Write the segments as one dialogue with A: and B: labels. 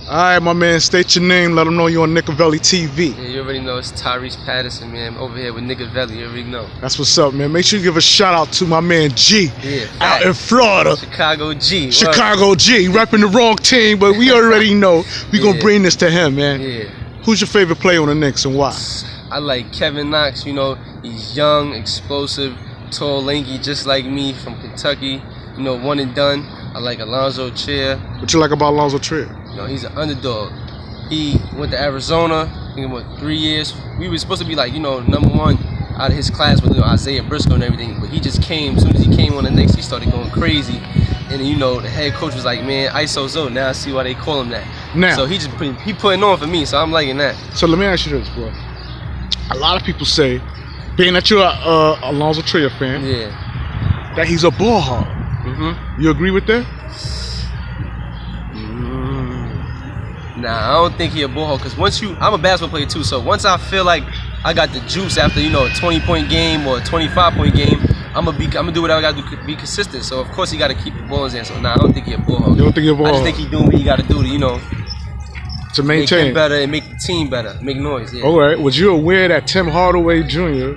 A: Alright, my man, state your name, let them know you're on Nickavelli TV.
B: Yeah, you already know it's Tyrese Patterson, man. Over here with Nickavelli, you already know.
A: That's what's up, man. Make sure you give a shout out to my man G out in
B: Yeah,
A: Florida.
B: Chicago G.
A: Chicago G, repping the wrong team, but we already know we gonna bring this to him, man.
B: Yeah.
A: Who's your favorite player on the Knicks and why?
B: I like Kevin Knox, you know, he's young, explosive, tall, lanky, just like me from Kentucky, you know, one and done. I like Alonzo Trier.
A: What you like about Alonzo Trier?
B: You know, he's an underdog. He went to Arizona, I think what, 3 years. We were supposed to be like, you know, #1 out of his class with, you know, Isaiah Briscoe and everything, but he just came, as soon as he came on the Knicks, he started going crazy. And you know, the head coach was like, man, ISO Zo, now I see why they call him that.
A: Now,
B: so he putting on for me, so I'm liking that.
A: So let me ask you this, bro. A lot of people say, being that you're a Alonzo Trier fan, that he's a ball hog. You agree with that?
B: Nah, I don't think he a bullhog, because I'm a basketball player too, so once I feel like I got the juice after, you know, a 20-point game or a 25-point game, I'm gonna do what I gotta do to be consistent. So of course he gotta keep the ball in his hand. So nah, I don't think he a bullhog.
A: You don't think he a bullhog?
B: I just think he doing what he gotta do to, you know,
A: to maintain,
B: make him better and make the team better, make noise. Yeah.
A: All right. Was you aware that Tim Hardaway Jr.,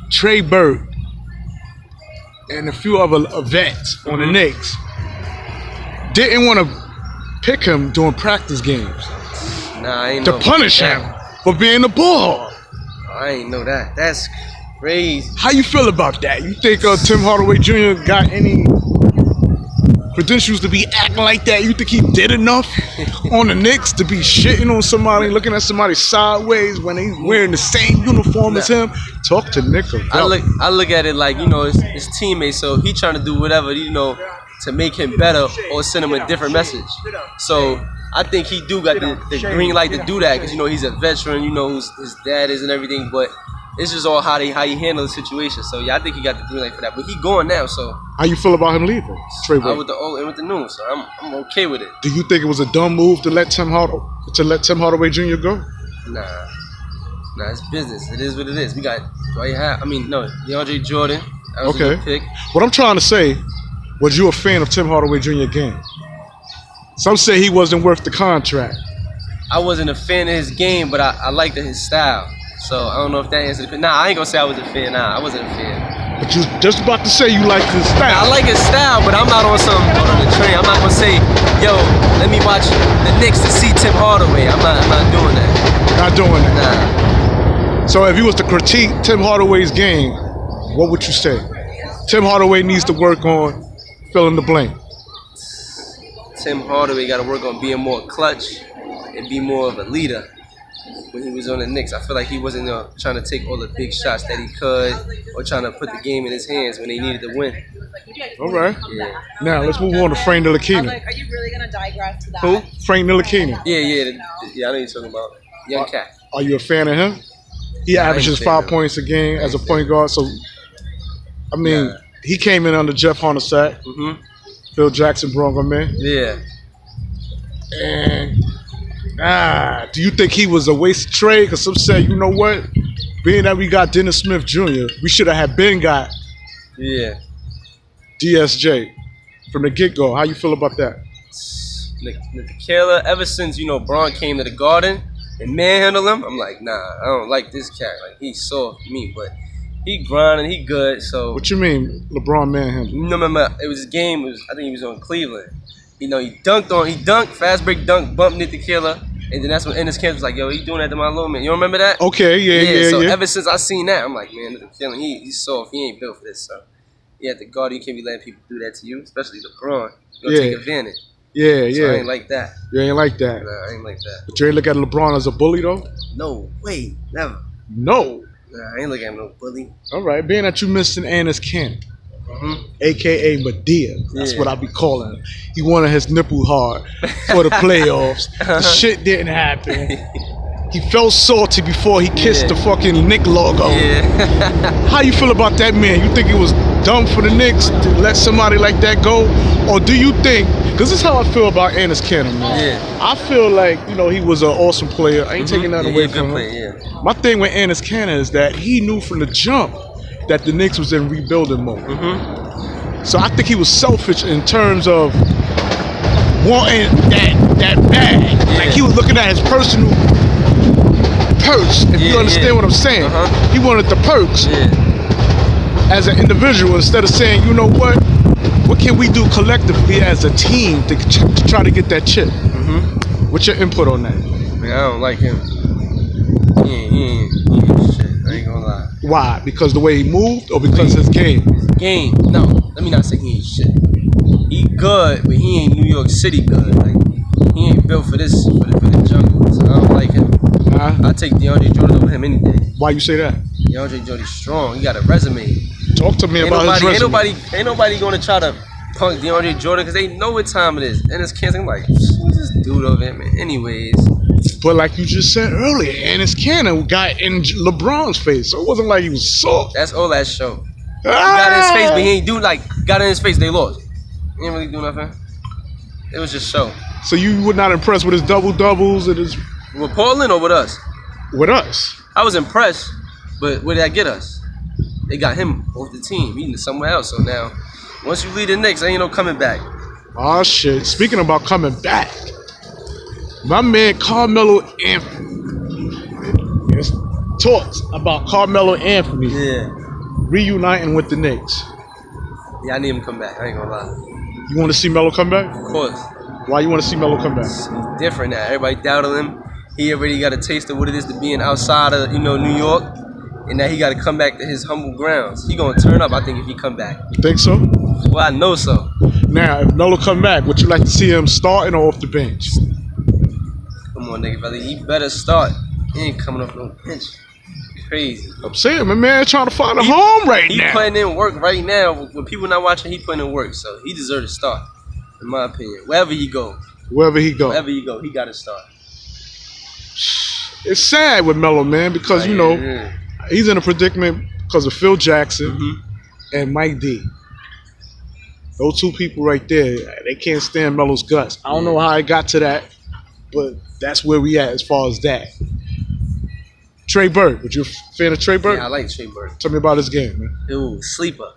A: Trey Burke, and a few other vets on the Knicks didn't want to pick him during practice games
B: Nah, I ain't
A: to
B: know
A: punish him for being a bull hog?
B: I ain't know that. That's crazy.
A: How you feel about that? You think Tim Hardaway Jr. got any credentials to be acting like that? You think he did enough on the Knicks to be shitting on somebody, looking at somebody sideways when they wearing the same uniform as him? Talk to Nickavelli.
B: I look at it like, you know, his teammates, so he trying to do whatever, you know, to make him better or send him a different message. So I think he do got the green light to do that, because, you know, he's a veteran, you know who his dad is and everything, but it's just all how he handle the situation. So yeah, I think he got the green light for that. But he going now, so
A: how you feel about him leaving? Trey Burke?
B: With the old and with the new, so I'm okay with it.
A: Do you think it was a dumb move to let Tim Hardaway Jr. go?
B: Nah, it's business. It is what it is. We got DeAndre Jordan. That was a good pick.
A: What I'm trying to say, was you a fan of Tim Hardaway Jr. game? Some say he wasn't worth the contract.
B: I wasn't a fan of his game, but I liked his style. So I don't know if that answers the question. Nah, I ain't gonna say I was a fan. Nah, I wasn't a fan.
A: But you just about to say you like his style.
B: I like his style, but I'm not on the train. I'm not gonna say, yo, let me watch the Knicks to see Tim Hardaway. I'm not doing that.
A: Not doing that.
B: Nah.
A: So if you was to critique Tim Hardaway's game, what would you say? Tim Hardaway needs to work on fill in the blank.
B: Tim Hardaway got to work on being more clutch and be more of a leader. When he was on the Knicks, I feel like he wasn't trying to take all the big shots that he could, or trying to put the game in his hands when they needed to win.
A: All right.
B: Yeah.
A: Now let's move on to Frank Ntilikina.
C: Are you really gonna digress to that?
B: Who?
A: Frank Ntilikina.
B: Yeah. I know you're talking about young cat.
A: Are you a fan of him? He averages 5 points a game as a point guard. So, I mean, he came in under Jeff Hornacek. Phil Jackson brought him in.
B: Yeah.
A: And do you think he was a wasted trade? Because some say, you know what? Being that we got Dennis Smith Jr., we should have got DSJ from the get-go. How you feel about that?
B: Nickavelli, ever since, you know, Braun came to the Garden and manhandled him, I'm like, nah, I don't like this cat. Like, he's soft to me, but he grinding, he good, so.
A: What you mean, LeBron manhandled?
B: You know, remember, it was a game, I think he was on Cleveland. You know, he dunked, fast break dunk, bumped Nickavelli. And then that's when Ennis Kent was like, yo, he doing that to my little man. You don't remember that?
A: Okay, yeah.
B: So ever since I seen that, I'm like, man, Nickavelli, he's soft. He ain't built for this. So, yeah, at the Guard, you can't be letting people do that to you, especially LeBron. You're going to take advantage.
A: Yeah.
B: So I ain't like that.
A: You ain't like that?
B: Nah, I ain't like that.
A: But you ain't look at LeBron as a bully, though?
B: No way. Never.
A: No?
B: Nah, I ain't looking at no bully.
A: All right, being that you missing Ennis Kent, a.k.a. Medea. That's what I be calling him. He wanted his nipple hard for the playoffs. The shit didn't happen. He felt salty before he kissed the fucking Knick logo. How you feel about that, man? You think it was dumb for the Knicks to let somebody like that go? Or do you think, because this is how I feel about Ennis Kent, man. I feel like, you know, he was an awesome player. I ain't taking that away from him. My thing with Ennis Kent is that he knew from the jump that the Knicks was in rebuilding mode. So I think he was selfish in terms of wanting that that bag. Like he was looking at his personal perks, if you understand what I'm saying. He wanted the perks as an individual instead of saying, you know what can we do collectively as a team to try to get that chip? What's your input on that?
B: Man, I don't like him. He ain't shit. I ain't gonna lie.
A: Why? Because the way he moved or because his game?
B: Game. No, let me not say he ain't shit. He good, but he ain't New York City good. Like, he ain't built for this, for the jungle. So I don't like him. I take DeAndre Jordan over him any day.
A: Why you say that?
B: DeAndre Jordan's strong. He got a resume.
A: Talk to me about his resume.
B: Ain't nobody gonna try to punk DeAndre Jordan because they know what time it is. And it's canceling like, who's this dude over here, man? Anyways.
A: But like you just said earlier, Enes Kanter got in LeBron's face, so it wasn't like he was soft.
B: That's all that show. He got in his face, but he ain't do got in his face, they lost. He didn't really do nothing. It was just show.
A: So you were not impressed with his double-doubles and his...
B: With Portland or with us?
A: With us.
B: I was impressed, but where did that get us? They got him off the team. He needed somewhere else. So now, once you leave the Knicks, ain't no coming back.
A: Oh, shit. Speaking about coming back, my man Carmelo Anthony. There's talks about Carmelo Anthony reuniting with the Knicks.
B: Yeah, I need him to come back. I ain't gonna lie.
A: You want to see Melo come back?
B: Of course.
A: Why you want to see Melo come back?
B: It's different now. Everybody doubted him. He already got a taste of what it is to being outside of, New York. And now he got to come back to his humble grounds. He gonna turn up, I think, if he come back.
A: You think so?
B: Well, I know so.
A: Now, if Melo come back, would you like to see him starting or off the bench?
B: Come on, nigga, brother. He better start. He ain't coming off no bench. Crazy.
A: I'm saying, my man trying to find a home right now.
B: He putting in work right now. When people not watching, he putting in work. So he deserves to start, in my opinion. Wherever he go.
A: Wherever he go,
B: he got to start.
A: It's sad with Melo, man, because, he's in a predicament because of Phil Jackson and Mike D. Those two people right there, they can't stand Melo's guts. I don't know how it got to that, but that's where we at as far as that. Trey Burke, would you a fan of Trey Burke?
B: Yeah, I like Trey Burke.
A: Tell me about his game, man.
B: Ooh, sleeper.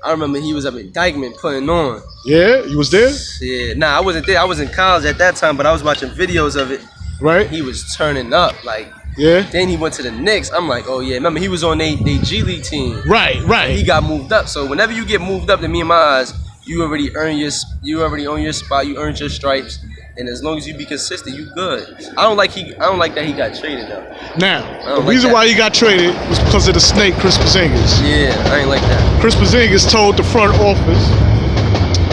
B: I remember he was up in Dykeman putting on.
A: Yeah, you was there?
B: Yeah, nah, I wasn't there. I was in college at that time, but I was watching videos of it.
A: Right.
B: He was turning up, like.
A: Yeah.
B: Then he went to the Knicks. I'm like, oh yeah. Remember, he was on they G League team.
A: Right.
B: He got moved up. So whenever you get moved up, to me in my eyes, you already own your spot. You earned your stripes. And as long as you be consistent, you good. I don't like that he got traded though.
A: Now, the reason why he got traded was because of the snake, Chris Porzingis.
B: Yeah, I ain't like that.
A: Chris Porzingis told the front office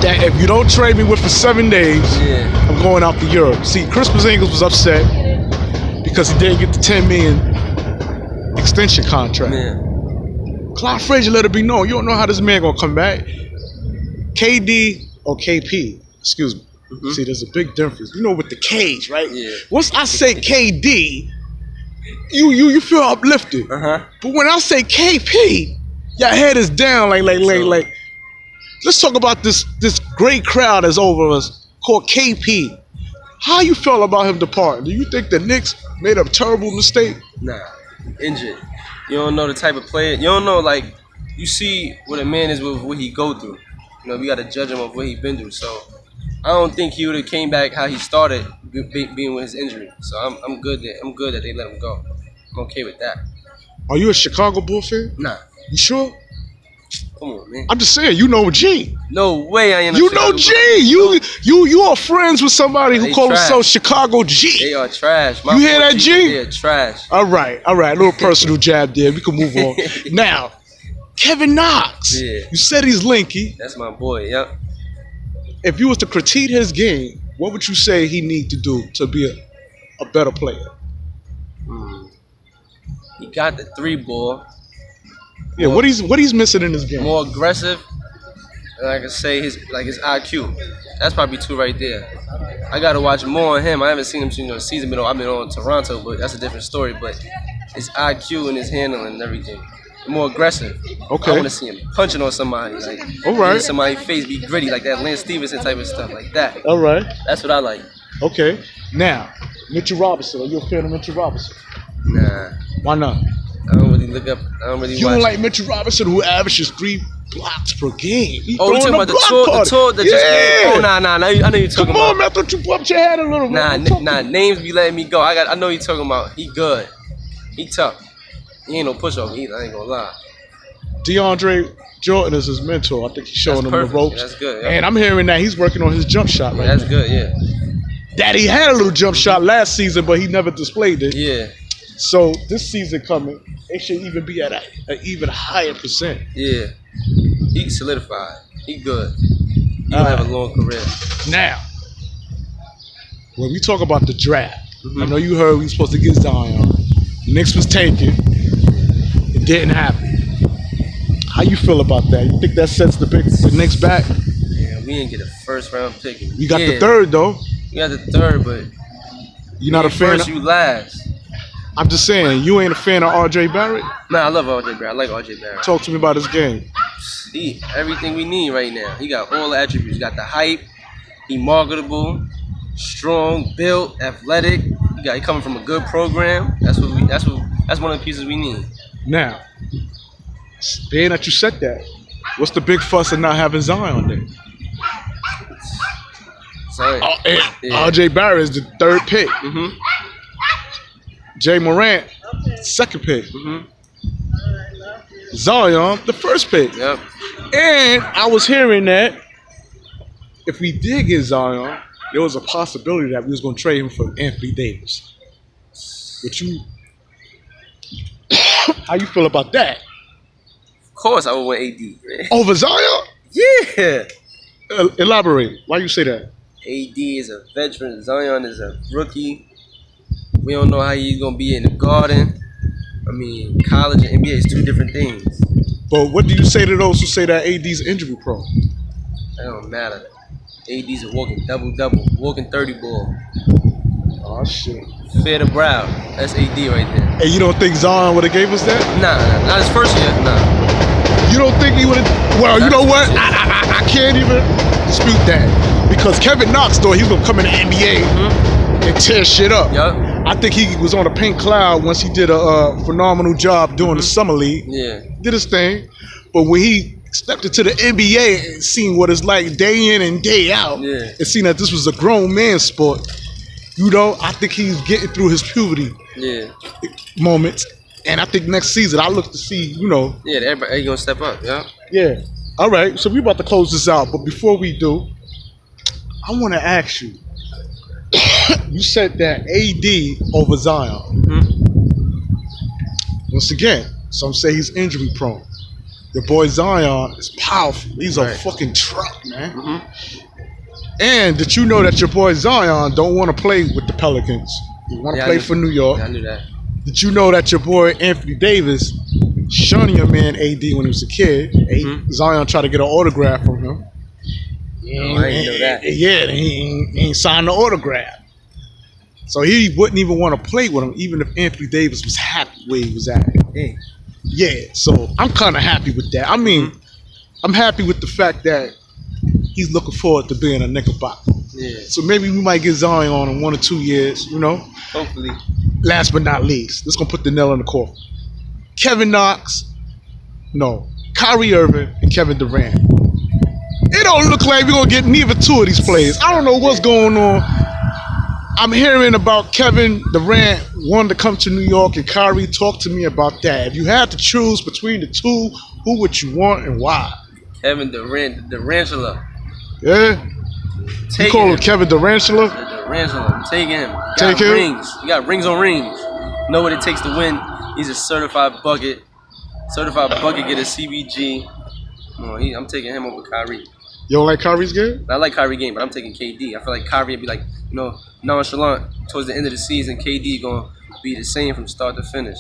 A: that if you don't trade me within 7 days, I'm going out to Europe. See, Chris Porzingis was upset because he didn't get the $10 million extension contract.
B: Yeah.
A: Clyde Frazier let it be known, you don't know how this man gonna come back. KD or KP, excuse me. See, there's a big difference. You know, with the K's, right? Yeah. Once I say KD, you feel uplifted. But when I say KP, your head is down like. Let's talk about this great crowd that's over us called KP. How you feel about him departing? Do you think the Knicks made a terrible mistake?
B: Nah, injured. You don't know the type of player. You don't know, like, you see what a man is with what he go through. We got to judge him of what he been through. So I don't think he would have came back how he started being with his injury. So I'm good that they let him go. I'm okay with that. Are
A: you a Chicago Bull fan?
B: Nah.
A: You sure?
B: Come on, man.
A: I'm just saying, you know G.
B: No way I ain't.
A: You know G. You are friends with somebody who calls himself Chicago G.
B: They are trash.
A: You hear that, G?
B: They are trash.
A: All right. A little personal jab there. We can move on. Now, Kevin Knox.
B: Yeah.
A: You said he's linky.
B: That's my boy. Yep.
A: If you was to critique his game, what would you say he need to do to be a better player?
B: He got the 3-ball.
A: Yeah, what he's missing in his game?
B: More aggressive. And I can say his IQ. That's probably 2 right there. I gotta watch more on him. I haven't seen him season middle. I've been on Toronto, but that's a different story. But his IQ and his handling and everything. More aggressive.
A: Okay.
B: I want to see him punching on somebody. Like,
A: all right.
B: Somebody's face be gritty, like that Lance Stevenson type of stuff, like that.
A: All right.
B: That's what I like.
A: Okay. Now, Mitchell Robinson. Are you a fan of Mitchell Robinson?
B: Nah.
A: Why not?
B: I don't really look up. I don't really watch.
A: You don't like Mitchell Robinson, who averages 3 blocks per game. He
B: Oh, you
A: throwing
B: talking about the
A: block
B: tour
A: party.
B: that just came? Oh, nah. I know you're talking
A: Come
B: about.
A: on, man. I thought you bumped your head a little bit.
B: Nah, names be letting me go. I know you're talking about. He good. He tough. He ain't no pushover either, I ain't gonna lie.
A: DeAndre Jordan is his mentor. I think he's showing him
B: perfect.
A: the ropes.
B: That's good. Yeah.
A: And I'm hearing that he's working on his jump shot right
B: That's
A: now.
B: good, yeah.
A: That he had a little jump shot last season, but he never displayed it.
B: Yeah.
A: So this season coming, it should even be at an even higher percent.
B: Yeah. He solidified. He good. He gonna have a long career.
A: Now, when we talk about the draft, I know you heard we were supposed to get Zion. Knicks was taken. It didn't happen. How you feel about that? You think that sets the Knicks back?
B: Yeah, we didn't get a first round pick.
A: We got the third though.
B: We got the third, but
A: You're not a fan.
B: First, you last.
A: I'm just saying, you ain't a fan of R.J. Barrett?
B: Nah, I love RJ Barrett. I like RJ Barrett.
A: Talk to me about his game.
B: He everything we need right now. He got all the attributes. He got the hype. He marketable, strong, built, athletic. He coming from a good program. That's one of the pieces we need.
A: Now, being that you said that, what's the big fuss of not having Zion there?
B: Sorry.
A: R.J. Barrett is the third pick.
B: Mm-hmm.
A: Jay Morant, second pick.
B: Mm-hmm.
A: Zion, the first pick.
B: Yep.
A: And I was hearing that if we did get Zion, there was a possibility that we was going to trade him for Anthony Davis. But you, how you feel about that?
B: Of course, I would want AD. Man.
A: Over Zion?
B: Yeah.
A: Elaborate. Why you say that?
B: AD is a veteran. Zion is a rookie. We don't know how he's gonna be in the Garden. I mean, college and NBA is two different things.
A: But what do you say to those who say that AD's injury prone?
B: That don't matter. AD's a walking double, walking 30 ball.
A: Oh shit.
B: Fair to brow. That's AD right there.
A: And you don't think Zion would have gave us that?
B: Nah, not his first year. Nah.
A: You don't think he would have? Well, you know what? I can't even dispute that because Kevin Knox thought he was gonna come in the NBA and tear shit up.
B: Yup.
A: I think he was on a pink cloud once he did a phenomenal job doing the summer league.
B: Yeah.
A: Did his thing, but when he stepped into the NBA and seen what it's like day in and day out, and seen that this was a grown man's sport, you know, I think he's getting through his puberty moments. And I think next season I look to see, you know.
B: Yeah, everybody gonna step up. Yeah.
A: Yeah. All right. So we about to close this out, but before we do, I want to ask you. You said that AD over Zion. Once again, some say he's injury prone. Your boy Zion is powerful. He's a fucking truck, man. And did you know that your boy Zion don't want to play with the Pelicans? He want to play for New York.
B: Yeah, I knew that.
A: Did you know that your boy Anthony Davis shunned your man AD when he was a kid? Zion tried to get an autograph from him.
B: No, I didn't know that.
A: Yeah, he ain't signed the autograph. So he wouldn't even want to play with him, even if Anthony Davis was happy where he was at. Yeah, so I'm kind of happy with that. I mean, I'm happy with the fact that he's looking forward to being a Knickerbocker.
B: Yeah.
A: So maybe we might get Zion in 1 or 2 years, you know?
B: Hopefully.
A: Last but not least, let's gonna put the nail in the coffin. Kevin Knox, no, Kyrie Irving and Kevin Durant. It don't look like we're gonna get neither two of these players. I don't know what's going on. I'm hearing about Kevin Durant wanting to come to New York and Kyrie. Talk to me about that. If you had to choose between the two, who would you want and why?
B: Kevin Durant, the Durantula.
A: Yeah? You call him Kevin Durantula?
B: The Durantula. I'm taking him.
A: Take him?
B: Rings. He got rings on rings. Know what it takes to win. He's a certified bucket. Certified bucket getter, CBG. I'm taking him over Kyrie.
A: You don't like Kyrie's game?
B: I like Kyrie game, but I'm taking KD. I feel like Kyrie would be like, nonchalant towards the end of the season. KD gonna be the same from start to finish.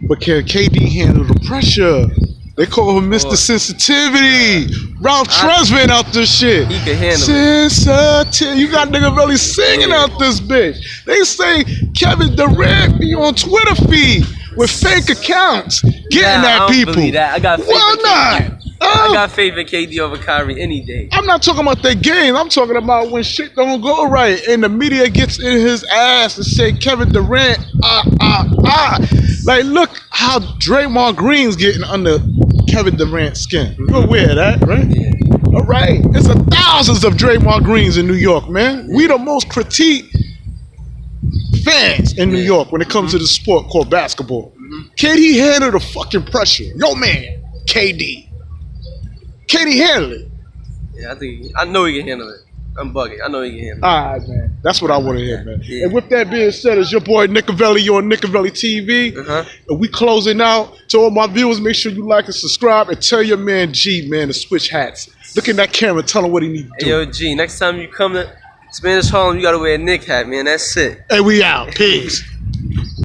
A: But can KD handle the pressure? They call him Mr. Sensitivity. Ralph Tresvant out this shit.
B: He can handle
A: Sensitivity. You got nigga really singing out this bitch. They say Kevin Durant be on Twitter feed with fake accounts getting at people.
B: I don't believe that. I got faith
A: Why
B: in
A: not?
B: KD. I got faith in KD over Kyrie any day.
A: I'm not talking about their game. I'm talking about when shit don't go right and the media gets in his ass and say Kevin Durant, Like, look how Draymond Green's getting under Kevin Durant skin. You're aware of that, right?
B: Yeah.
A: All right. There's thousands of Draymond Greens in New York, man. We the most critiqued fans in New York when it comes to the sport called basketball. Can he handle the fucking pressure? Yo, man, KD. Can he handle it?
B: Yeah, I know he can handle it. I'm bugging. I know he can handle it.
A: All right, man. That's what I want to hear, man.
B: Yeah.
A: And with that being said, it's your boy Nicovelli. You're on Nicovelli TV. And we closing out. To all my viewers, make sure you like and subscribe and tell your man G, man, to switch hats. Look in that camera, tell him what he need to do.
B: Hey, yo, G, next time you come to Spanish Harlem, you gotta wear a Nick hat, man. That's it.
A: Hey, we out. Peace.